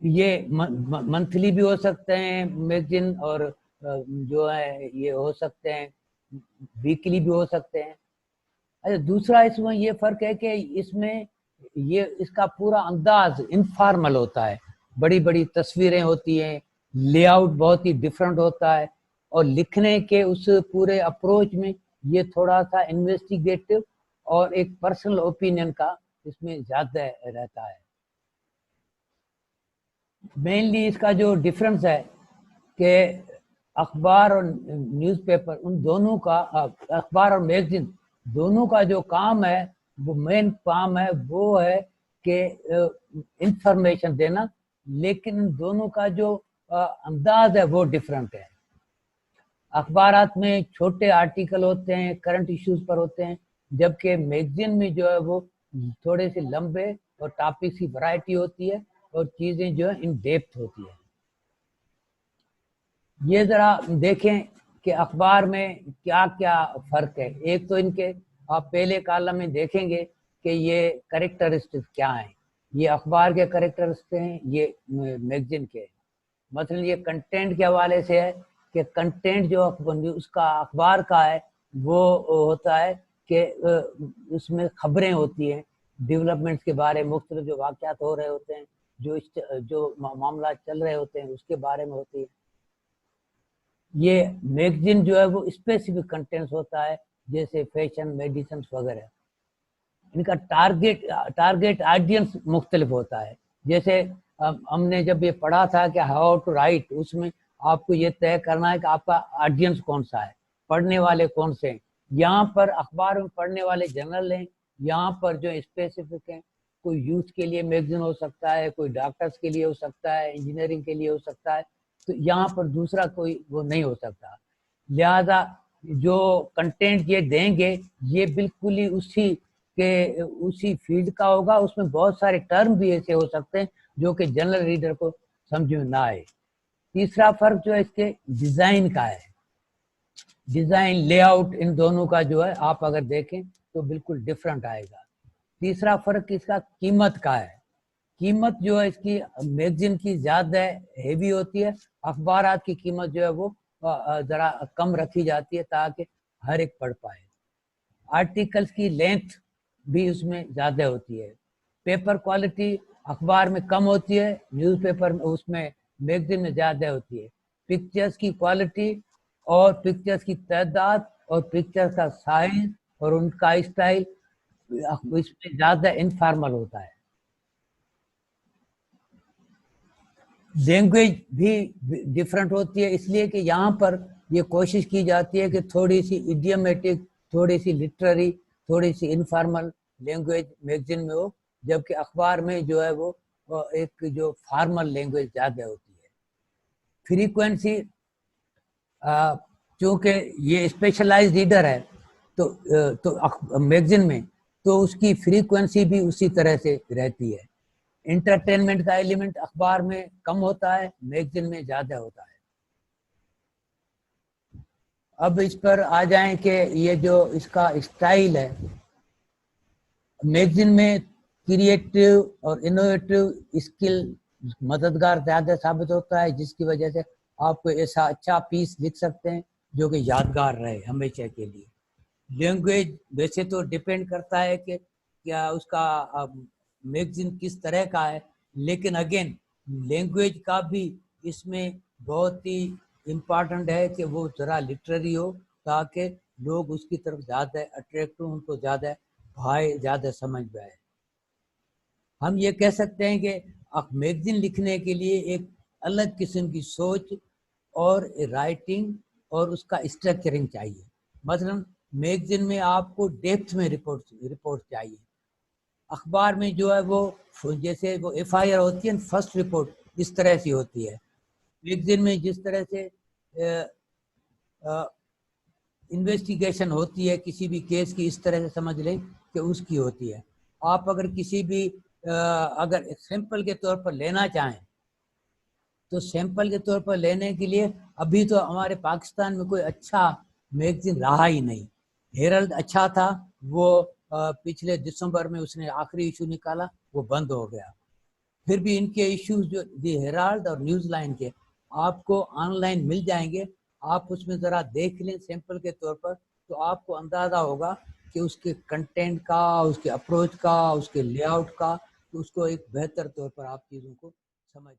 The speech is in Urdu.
یہ منتھلی بھی ہو سکتے ہیں میگزین، اور جو ہے یہ ہو سکتے ہیں ویکلی بھی ہو سکتے ہیں۔ اچھا، دوسرا اس میں یہ فرق ہے کہ اس میں اس کا پورا انداز انفارمل ہوتا ہے، بڑی بڑی تصویریں ہوتی ہیں، لے آؤٹ بہت ہی ڈفرینٹ ہوتا ہے، اور لکھنے کے اس پورے اپروچ میں یہ تھوڑا سا انویسٹیگیٹو اور ایک پرسنل اوپینین کا اس میں زیادہ رہتا ہے۔ مینلی اس کا جو ڈفرنس ہے کہ اخبار اور نیوز پیپر، ان دونوں کا، اخبار اور میگزین دونوں کا جو کام ہے، وہ مین کام ہے، وہ ہے کہ انفارمیشن دینا، لیکن ان دونوں کا جو انداز ہے وہ ڈفرینٹ ہے۔ اخبارات میں چھوٹے آرٹیکل ہوتے ہیں، کرنٹ ایشوز پر ہوتے ہیں، جبکہ میگزین میں جو ہے وہ تھوڑے سے لمبے اور ٹاپکس کی ورائٹی ہوتی ہے، اور چیزیں جو ہے ان ڈیپتھ ہوتی ہے۔ یہ ذرا دیکھیں کہ اخبار میں کیا کیا فرق ہے۔ ایک تو ان کے آپ پہلے کالم میں دیکھیں گے کہ یہ کریکٹرسٹکس کیا ہیں، یہ اخبار کے کریکٹرسٹکس ہیں، یہ میگزین کے۔ مثلا یہ کنٹینٹ کے حوالے سے ہے کہ کنٹینٹ جو اس کا اخبار کا ہے وہ ہوتا ہے کہ اس میں خبریں ہوتی ہیں ڈیولپمنٹس کے بارے، مختلف جو واقعات ہو رہے ہوتے ہیں، جو معاملات چل رہے ہوتے ہیں اس کے بارے میں ہوتی ہے۔ یہ میگزین جو ہے وہ اسپیسیفک کنٹینٹس ہوتا ہے، جیسے فیشن، میڈیسنس وغیرہ۔ ان کا ٹارگیٹ آڈینس مختلف ہوتا ہے۔ جیسے ہم نے جب یہ پڑھا تھا کہ ہاؤ ٹو رائٹ، اس میں آپ کو یہ طے کرنا ہے کہ آپ کا آڈینس کون سا ہے، پڑھنے والے کون سے ہیں۔ یہاں پر اخبار میں پڑھنے والے جنرل ہیں، یہاں پر جو اسپیسیفک ہیں، کوئی یوتھ کے لیے میگزین ہو سکتا ہے، کوئی ڈاکٹرز کے لیے ہو سکتا ہے، انجینئرنگ کے لیے ہو سکتا ہے، تو یہاں پر دوسرا کوئی وہ نہیں ہو سکتا۔ لہذا جو کنٹینٹ یہ دیں گے یہ بالکل ہی اسی فیلڈ کا ہوگا۔ اس میں بہت سارے ٹرم بھی ایسے ہو سکتے ہیں جو کہ جنرل ریڈر کو سمجھ میں نہ آئے۔ تیسرا فرق جو ہے اس کے ڈیزائن کا ہے، ڈیزائن، لے آؤٹ، ان دونوں کا جو ہے آپ اگر دیکھیں تو بالکل ڈفرنٹ آئے گا۔ تیسرا فرق اس کا قیمت کا ہے۔ قیمت جو ہے اس کی میگزین کی زیادہ ہیوی ہوتی ہے، اخبارات کی قیمت جو ہے وہ ذرا کم رکھی جاتی ہے تاکہ ہر ایک پڑھ پائے۔ آرٹیکلز کی لینتھ بھی اس میں زیادہ ہوتی ہے۔ پیپر کوالٹی اخبار میں کم ہوتی ہے، نیوز پیپر میں، اس میں میگزین میں زیادہ ہوتی ہے۔ پکچرز کی کوالٹی اور پکچرز کی تعداد اور پکچر کا سائز اور ان کا اسٹائل اس میں زیادہ انفارمل ہوتا ہے۔ لینگویج بھی ڈفرینٹ ہوتی ہے، اس لیے کہ یہاں پر یہ کوشش کی جاتی ہے کہ تھوڑی سی ایڈیومیٹک، تھوڑی سی لٹریری، تھوڑی سی انفارمل لینگویج میگزین میں ہو، جبکہ اخبار میں جو ہے وہ ایک جو فارمل لینگویج زیادہ ہوتی ہے۔ فریکوینسی، چونکہ یہ اسپیشلائز ریڈر ہے تو میگزین میں، تو اس کی فریکوینسی بھی اسی طرح سے رہتی ہے۔ انٹرٹینمنٹ کا ایلیمنٹ اخبار میں کم ہوتا ہے، میگزین میں زیادہ ہوتا ہے۔ اب اس پر آ جائیں کہ یہ جو اس کا اسٹائل ہے، میگزین میں کریٹو اور انوویٹو اسکل مددگار زیادہ ثابت ہوتا ہے، جس کی وجہ سے آپ کو ایسا اچھا پیس لکھ سکتے ہیں جو کہ یادگار رہے ہمیشہ کے لیے۔ لینگویج ویسے تو ڈپینڈ کرتا ہے کہ کیا اس کا میگزین کس طرح کا ہے، لیکن اگین لینگویج کا بھی اس میں بہت ہی امپارٹنٹ ہے کہ وہ ذرا لٹریری ہو تاکہ لوگ اس کی طرف زیادہ اٹریکٹ ہوں، ان کو زیادہ بھائے، زیادہ سمجھ میں آئے۔ ہم یہ کہہ سکتے ہیں کہ میگزین لکھنے کے لیے ایک الگ قسم کی سوچ اور رائٹنگ اور اس کا اسٹرکچرنگ چاہیے۔ مثلا میگزین میں آپ کو ڈیپتھ میں رپورٹ چاہیے، اخبار میں جو ہے وہ جیسے وہ ایف آئی آر ہوتی ہے، فرسٹ رپورٹ اس طرح سے ہوتی ہے۔ میگزین میں جس طرح سے انویسٹیگیشن ہوتی ہے کسی بھی کیس کی، اس طرح سے سمجھ لیں کہ اس کی ہوتی ہے۔ آپ اگر کسی بھی اگر سیمپل کے طور پر لینا چاہیں تو سیمپل کے طور پر لینے کے لیے ابھی تو ہمارے پاکستان میں کوئی اچھا میگزین رہا ہی نہیں۔ ہیرلڈ اچھا تھا، وہ پچھلے دسمبر میں اس نے آخری ایشو نکالا، وہ بند ہو گیا۔ پھر بھی ان کے ایشوز جو دی ہیرالڈ اور نیوز لائن کے آپ کو آن لائن مل جائیں گے. آپ اس میں ذرا دیکھ لیں سیمپل کے طور پر, تو آپ کو اندازہ ہوگا کہ اس کے کنٹینٹ کا, اس کے اپروچ کا, اس کے لے آؤٹ کا, تو اس کو ایک بہتر طور پر آپ چیزوں کو سمجھ